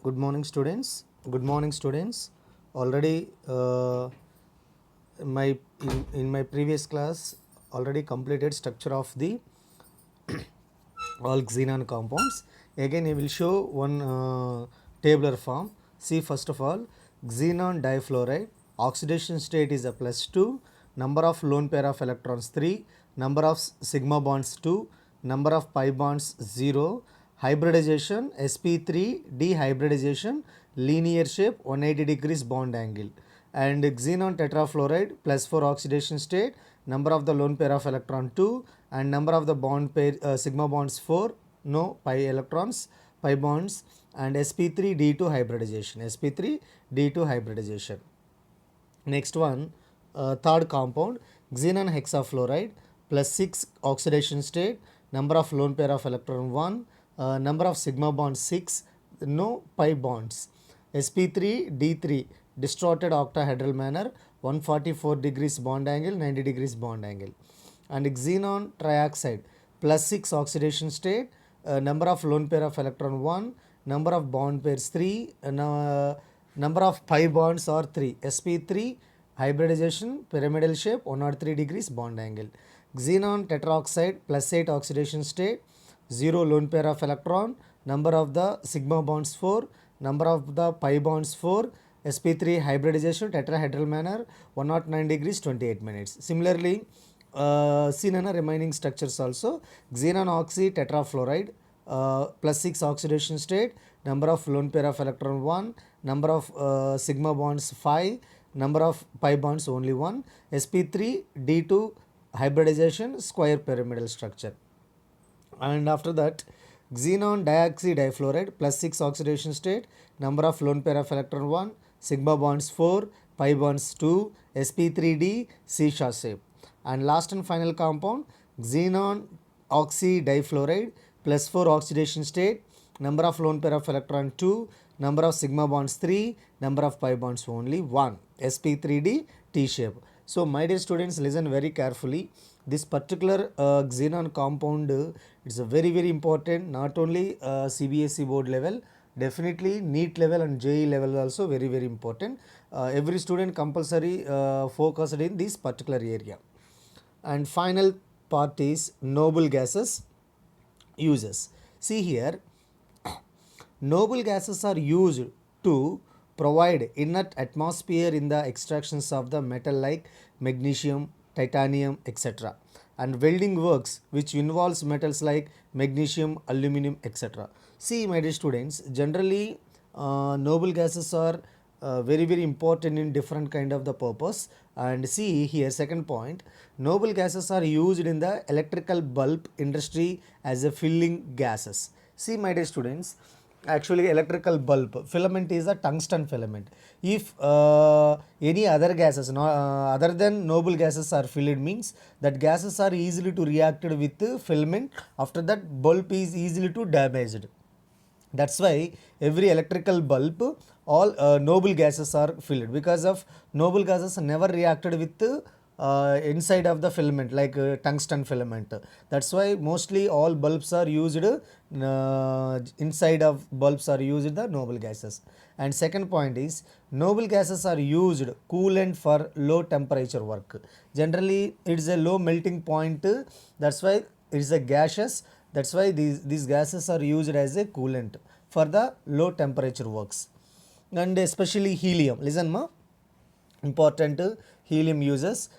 Good morning, students. Good morning, students. Already, in my previous class, already completed structure of the all xenon compounds. Again, I will show one tabular form. See, first of all, xenon difluoride oxidation state is a +2, number of lone pair of electrons 3, number of sigma bonds 2, number of pi bonds 0, hybridization sp3 dehybridization, linear shape 180 degrees bond angle, and xenon tetrafluoride +4 oxidation state, number of the lone pair of electron 2, and number of the bond pair sigma bonds 4, no pi electrons, pi bonds, and sp3 d2 hybridization. Next one, third compound, xenon hexafluoride +6 oxidation state, number of lone pair of electron 1, number of sigma bonds 6, no pi bonds. sp3 d3 distorted octahedral manner, 144 degrees bond angle, 90 degrees bond angle. And xenon trioxide +6 oxidation state, number of lone pair of electron 1, number of bond pairs 3, number of pi bonds are 3, sp3 hybridization pyramidal shape 103 degrees bond angle. Xenon tetroxide +8 oxidation state, 0 lone pair of electron, number of the sigma bonds 4, number of the pi bonds 4, sp3 hybridization tetrahedral manner 109 degrees 28 minutes. Similarly, seen in remaining structures also, xenon oxy tetrafluoride +6 oxidation state, number of lone pair of electron 1, number of sigma bonds 5, number of pi bonds only 1, sp3 d2 hybridization square pyramidal structure. And after that, xenon dioxidifluoride +6 oxidation state, number of lone pair of electron 1, sigma bonds 4, pi bonds 2, sp3d C-sharp shape. And last and final compound, xenon oxidifluoride +4 oxidation state, number of lone pair of electron 2, number of sigma bonds 3, number of pi bonds only 1, sp3d T-shape. So my dear students, listen very carefully. This particular xenon compound it's a very important, not only CBSE board level, definitely NEET level and JEE level also very important. Every student compulsory focused in this particular area. And final part is noble gases uses. See here, noble gases are used to provide inert atmosphere in the extractions of the metal like magnesium, titanium, etc. and welding works which involves metals like magnesium, aluminum, etc. See, my dear students, generally noble gases are very important in different kind of the purpose. And see here, second point, noble gases are used in the electrical bulb industry as a filling gases. See, my dear students, actually electrical bulb filament is a tungsten filament. If any other gases other than noble gases are filled, means that gases are easily to reacted with the filament, after that bulb is easily to damaged. That's why every electrical bulb, all noble gases are filled, because of noble gases never reacted with inside of the filament like tungsten filament. That's why mostly all bulbs are used, inside of bulbs are used the noble gases. And second point is, noble gases are used coolant for low temperature work. Generally it is a low melting point, that's why it is a gaseous. That's why these gases are used as a coolant for the low temperature works. And especially helium, listen ma, important helium uses.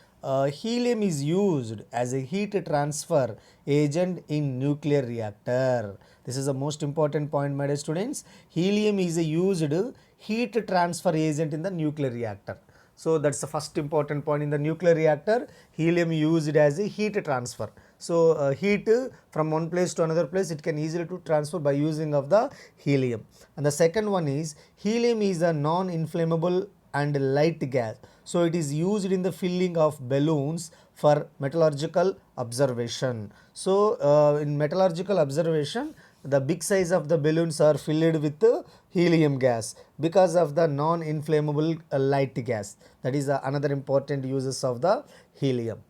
Helium is used as a heat transfer agent in nuclear reactor. This is the most important point, my dear students. Helium is a used heat transfer agent in the nuclear reactor. So that's the first important point. In the nuclear reactor, helium used as a heat transfer. So heat from one place to another place, it can easily to transfer by using of the helium. And the second one is, helium is a non-inflammable and light gas. So it is used in the filling of balloons for metallurgical observation. So in metallurgical observation, the big size of the balloons are filled with helium gas because of the non-inflammable light gas. That is another important uses of the helium.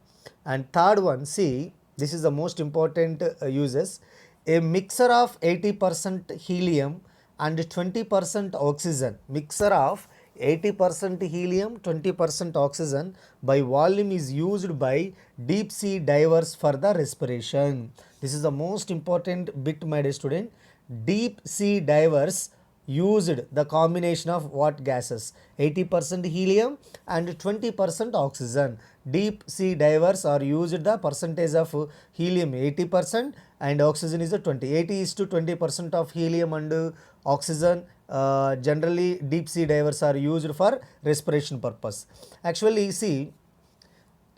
And third one, see, this is the most important uses. A mixture of 80% helium and 20% oxygen, mixture of 80% helium, 20% oxygen by volume is used by deep sea divers for the respiration. This is the most important bit, my dear student. Deep sea divers used the combination of what gases? 80% helium and 20% oxygen. Deep sea divers are used the percentage of helium 80% and oxygen is a 20. 80 is to 20% of helium and oxygen. Generally deep sea divers are used for respiration purpose. Actually, see,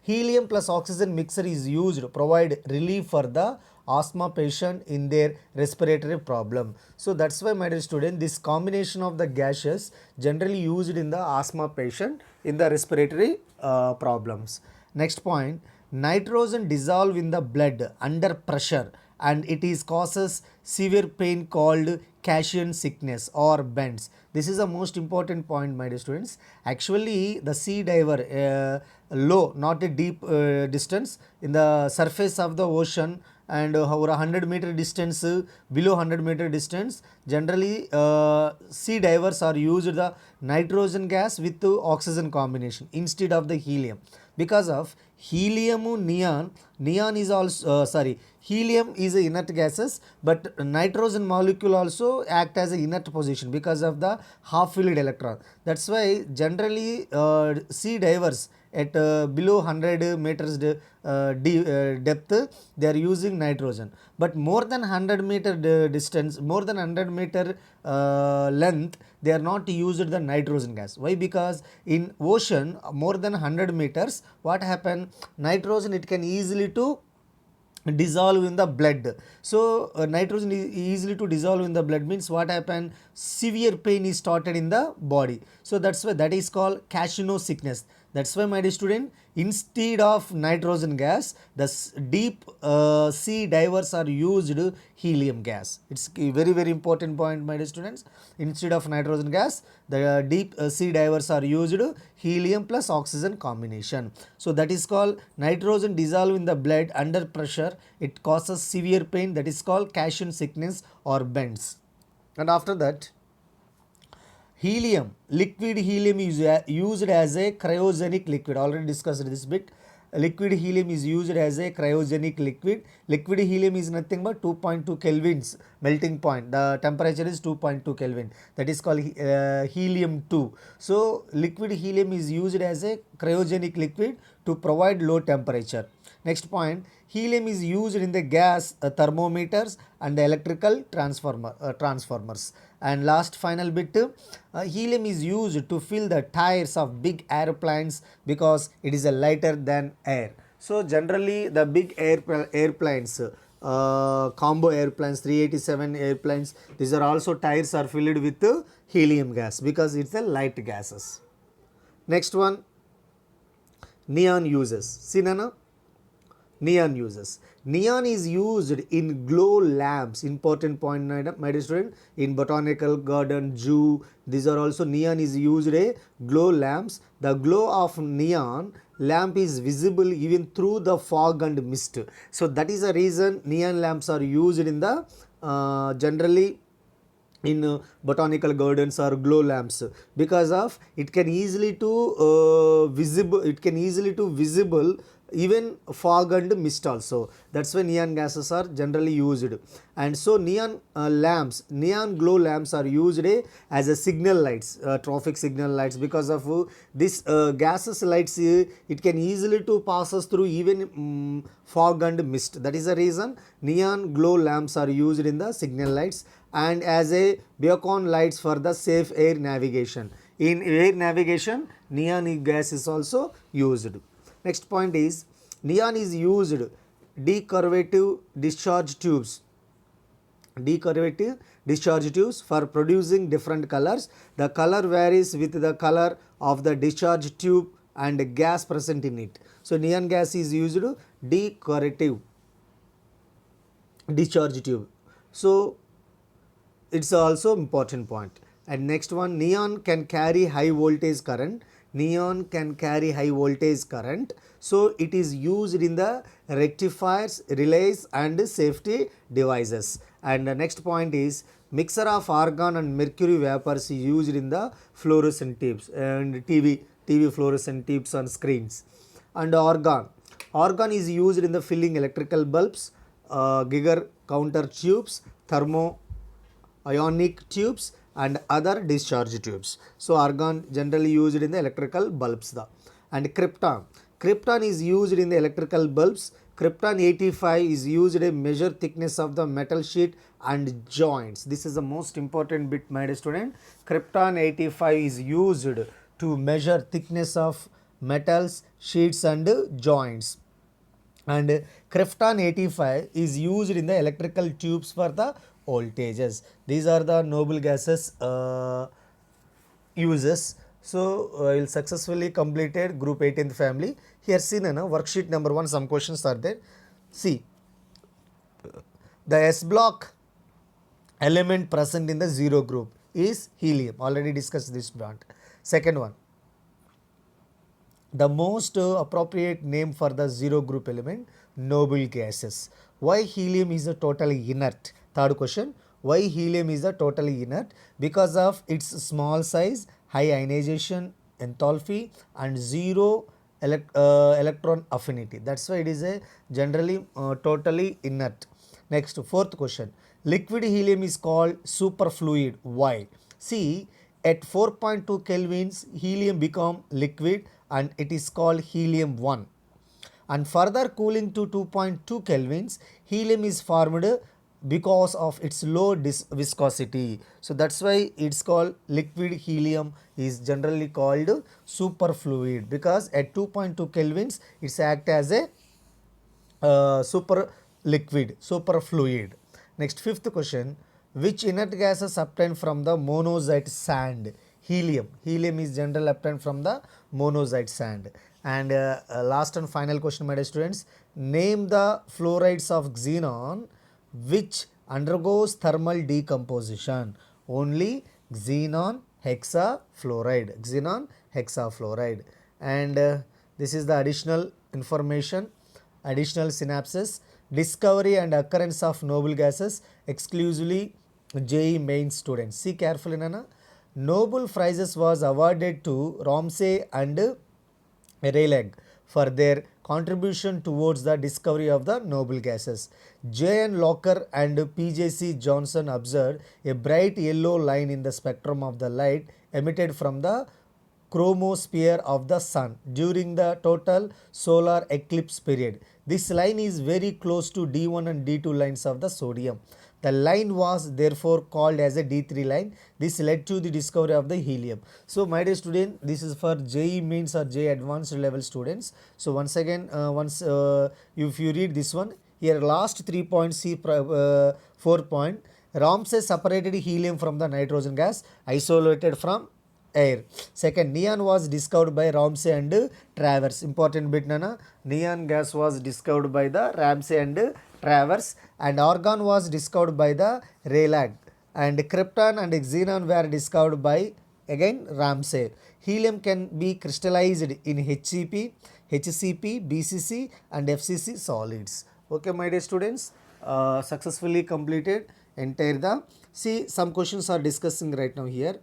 helium plus oxygen mixture is used to provide relief for the asthma patient in their respiratory problem. So that's why, my dear student, this combination of the gases generally used in the asthma patient in the respiratory problems. Next point, nitrogen dissolve in the blood under pressure and it is causes severe pain called Cashian sickness or bends. This is the most important point, my dear students. Actually, the sea diver, low, not a deep distance, in the surface of the ocean and over 100-meter distance, below 100-meter distance, generally sea divers are used the nitrogen gas with oxygen combination instead of the helium. Because of helium neon is also helium is a inert gases, but nitrogen molecule also act as a inert position because of the half filled electron. That's why generally sea divers at below 100 meters depth they are using nitrogen, but more than 100-meter distance, more than 100-meter length, they are not used the nitrogen gas. Why? Because in ocean more than 100 meters, what happen, nitrogen it can easily to dissolve in the blood. So nitrogen is easily to dissolve in the blood means what happen, severe pain is started in the body. So that's why that is called Casino sickness. That's why, my dear student, instead of nitrogen gas, the deep sea divers are used helium gas. It's a very very important point, my dear students. Instead of nitrogen gas, the deep sea divers are used helium plus oxygen combination. So that is called nitrogen dissolve in the blood under pressure. It causes severe pain, that is called Cashian sickness or bends. And after that, helium, liquid helium is used as a cryogenic liquid. Already discussed this bit. Liquid helium is used as a cryogenic liquid. Liquid helium is nothing but 2.2 kelvins melting point. The temperature is 2.2 Kelvin. That is called helium 2. So liquid helium is used as a cryogenic liquid to provide low temperature. Next point, helium is used in the gas thermometers and the electrical transformers. And last final bit, helium is used to fill the tires of big airplanes because it is a lighter than air. So generally the big airplanes, combo airplanes, 387 airplanes, these are also tires are filled with helium gas because it's a light gases. Next one, neon uses. See Nana? Neon uses. Neon is used in glow lamps. Important point, my dear student. In botanical garden, zoo, these are also neon is used a glow lamps. The glow of neon lamp is visible even through the fog and mist. So that is the reason neon lamps are used in the generally in botanical gardens or glow lamps, because of it can easily to visible even fog and mist also. That's why neon gases are generally used. And so neon lamps, neon glow lamps are used as a signal lights, traffic signal lights, because of this gases lights it can easily to passes through even fog and mist. That is the reason neon glow lamps are used in the signal lights and as a beacon lights for the safe air navigation. In air navigation, neon gas is also used. Next point is, neon is used decurvative discharge tubes. Decurvative discharge tubes for producing different colors. The color varies with the color of the discharge tube and gas present in it. So neon gas is used decurvative discharge tube. So it's also important point. And next one, neon can carry high voltage current. Neon can carry high voltage current, so it is used in the rectifiers, relays and safety devices. And the next point is, Mixture of argon and mercury vapors is used in the fluorescent tubes and TV fluorescent tubes on screens. And argon is used in the filling electrical bulbs, Geiger counter tubes, thermo ionic tubes and other discharge tubes. So argon generally used in the electrical bulbs. And krypton is used in the electrical bulbs. Krypton 85 is used to measure thickness of the metal sheet and joints. This is the most important bit, my dear student. Krypton 85 is used to measure thickness of metals, sheets and joints. And krypton 85 is used in the electrical tubes for the voltages. These are the noble gases uses. So I will successfully completed group 18th family. Here seen in worksheet number 1 some questions are there. See, the S block element present in the zero group is helium. Already discussed this bond. Second one, the most appropriate name for the zero group element, noble gases. Why helium is a totally inert? Third question, why helium is a totally inert? Because of its small size, high ionization enthalpy and zero electron affinity. That's why it is a generally totally inert. Next, fourth question, liquid helium is called superfluid. Why? See, at 4.2 kelvins helium become liquid and it is called helium 1, and further cooling to 2.2 kelvins helium is formed because of its low viscosity. So that's why it's called liquid helium is generally called superfluid, because at 2.2 kelvins it's act as a super liquid, superfluid. Next, fifth question, which inert gases obtained from the monazite sand? Helium. Helium is generally obtained from the monazite sand. And last and final question, my dear students, name the fluorides of xenon which undergoes thermal decomposition. Only xenon hexafluoride. Xenon hexafluoride. And this is the additional information, additional synapses. Discovery and occurrence of noble gases exclusively JEE main students. See carefully, Nana. Nobel Prizes was awarded to Ramsay and Rayleigh for their contribution towards the discovery of the noble gases. J.N. Locker and P.J.C. Johnson observed a bright yellow line in the spectrum of the light emitted from the chromosphere of the sun during the total solar eclipse period. This line is very close to D1 and D2 lines of the sodium. The line was therefore called as a D3 line. This led to the discovery of the helium. So my dear student, this is for JEE mains or JEE advanced level students. So once again, if you read this one, here last 3 points, see 4 point. Ramsay separated helium from the nitrogen gas, isolated from air. Second, neon was discovered by Ramsay and Travers. Important bit, Nana. Neon gas was discovered by the Ramsay and Travers, and argon was discovered by the Rayleigh, and krypton and xenon were discovered by again Ramsay. Helium can be crystallized in HCP, HCP, BCC and FCC solids. Okay, my dear students, successfully completed entire the. See, some questions are discussing right now here.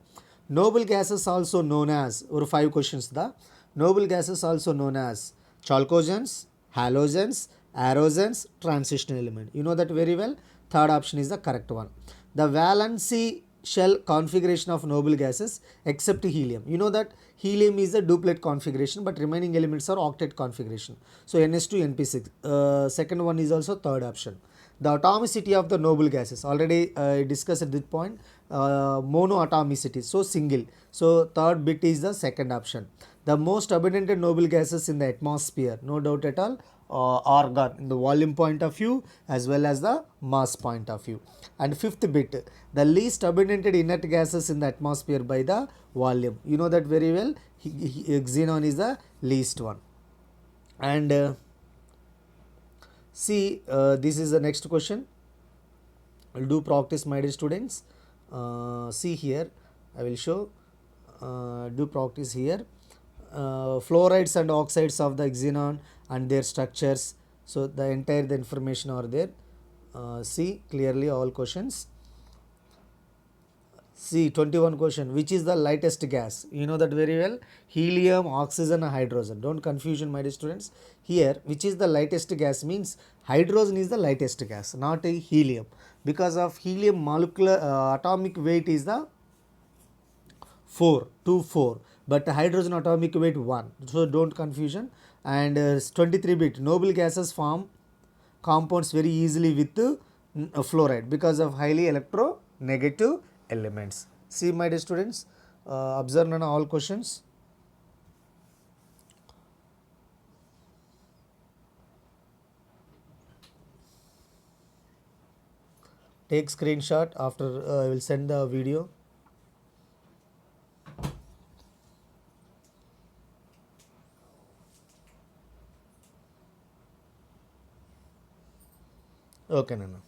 Noble gases also known as, or 5 questions, the noble gases also known as chalcogens, halogens, arogens, transition element. You know that very well. Third option is the correct one. The valency shell configuration of noble gases except helium. You know that helium is a duplet configuration, but remaining elements are octet configuration. So NS2, NP6. Second one is also third option. The atomicity of the noble gases, already discussed at this point, monoatomicity, so single. So third bit is the second option. The most abundant noble gases in the atmosphere, no doubt at all, argon in the volume point of view as well as the mass point of view. And fifth bit, the least abundant inert gases in the atmosphere by the volume. You know that very well. Xenon is the least one. And see, this is the next question. Do practice, my dear students. See here, I will show. Do practice here. Fluorides and oxides of the xenon and their structures. So the information are there. See clearly all questions. See 21 question. Which is the lightest gas? You know that very well. Helium, oxygen, and hydrogen. Don't confusion, my dear students. Here, which is the lightest gas means hydrogen is the lightest gas, not a helium. Because of helium molecular atomic weight is the 4, 2, 4. But hydrogen atomic weight 1. So don't confusion. And 23-bit noble gases form compounds very easily with fluoride because of highly electronegative elements. See my dear students, observe on all questions. Take screenshot after I will send the video. Okay, Nana.